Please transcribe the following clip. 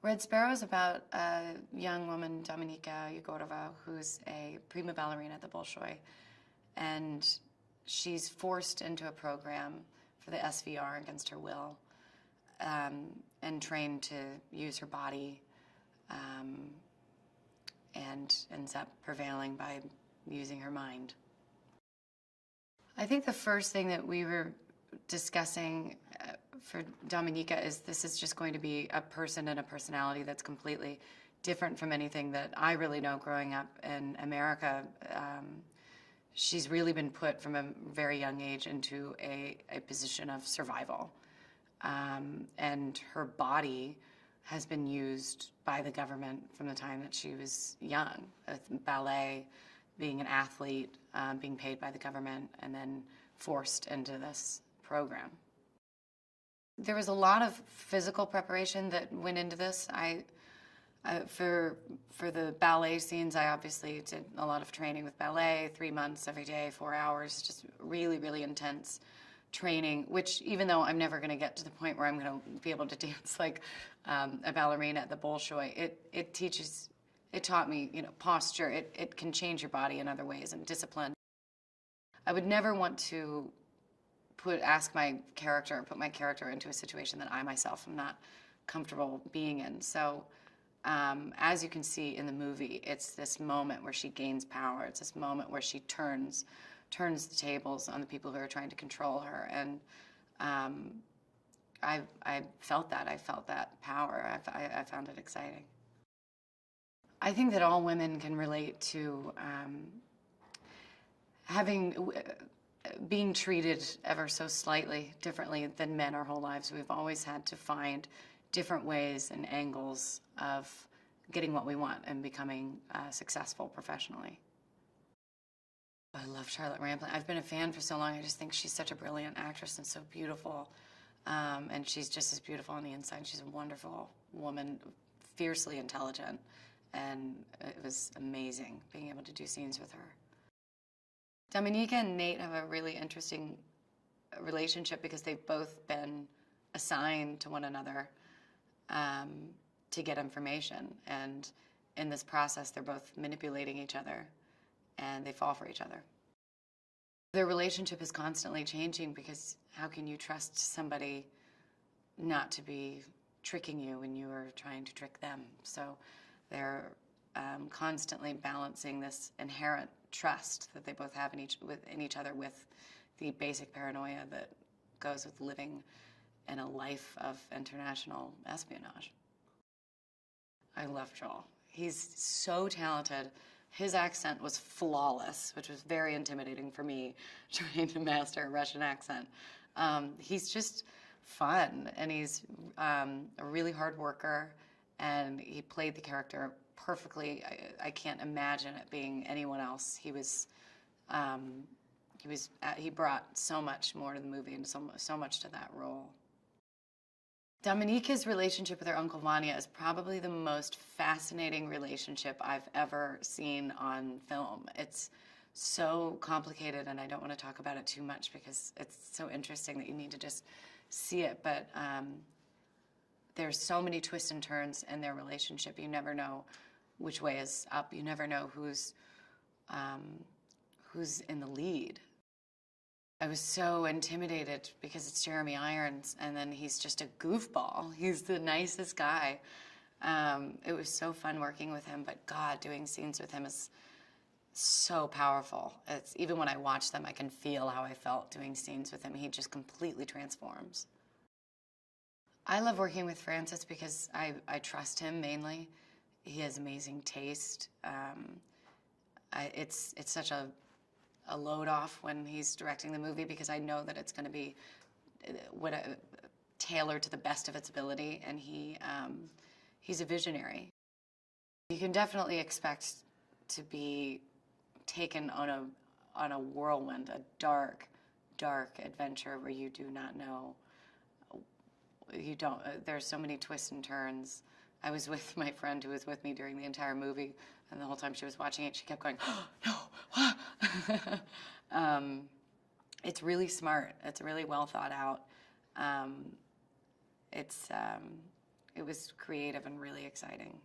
Red Sparrow is about a young woman, Dominika Yegorova, who's a prima ballerina at the Bolshoi. And she's forced into a program for the SVR against her will, and trained to use her body, and ends up prevailing by using her mind. I think the first thing that we were discussing for Dominika is this is just going to be a person and a personality that's completely different from anything that I really know growing up in America. She's really been put from a very young age into a position of survival. And her body has been used by the government from the time that she was young, with ballet, being an athlete, being paid by the government, and then forced into this program. There was a lot of physical preparation that went into this. For the ballet scenes, I obviously did a lot of training with ballet, 3 months every day, 4 hours, just really, really intense training, which even though I'm never going to get to the point where I'm going to be able to dance like a ballerina at the Bolshoi, it taught me, posture. It can change your body in other ways, and discipline. I would never want to put my character into a situation that I myself am not comfortable being in. So as you can see in the movie, it's this moment where she gains power. It's this moment where she turns the tables on the people who are trying to control her. And I felt that. I felt that power. I found it exciting. I think that all women can relate to being treated ever so slightly differently than men our whole lives. We've always had to find different ways and angles of getting what we want and becoming successful professionally. I love Charlotte Rampling. I've been a fan for so long. I just think she's such a brilliant actress and so beautiful. And she's just as beautiful on the inside. She's a wonderful woman, fiercely intelligent. And it was amazing being able to do scenes with her. Dominika and Nate have a really interesting relationship because they've both been assigned to one another to get information. And in this process, they're both manipulating each other, and they fall for each other. Their relationship is constantly changing because how can you trust somebody not to be tricking you when you are trying to trick them? So they're constantly balancing this inherent trust that they both have in each other with the basic paranoia that goes with living in a life of international espionage. I love Joel. He's so talented. His accent was flawless, which was very intimidating for me, trying to master a Russian accent. He's just fun, and he's a really hard worker, and he played the character perfectly. I can't imagine it being anyone else. He brought so much more to the movie and so much to that role. Dominika's relationship with her Uncle Vanya is probably the most fascinating relationship I've ever seen on film. It's so complicated, and I don't want to talk about it too much because it's so interesting that you need to just see it. But there's so many twists and turns in their relationship. You never know which way is up. You never know who's in the lead. I was so intimidated because it's Jeremy Irons, and then he's just a goofball. He's the nicest guy. It was so fun working with him, but God, doing scenes with him is so powerful. Even when I watch them, I can feel how I felt doing scenes with him. He just completely transforms. I love working with Francis because I trust him mainly. He has amazing taste. It's such a load off when he's directing the movie because I know that it's going to be tailored to the best of its ability, and he's a visionary. You can definitely expect to be taken on a whirlwind, a dark adventure where you do not know. There's so many twists and turns. I was with my friend who was with me during the entire movie, and the whole time she was watching it, she kept going, "Oh, no!" It's really smart. It's really well thought out. It's it was creative and really exciting.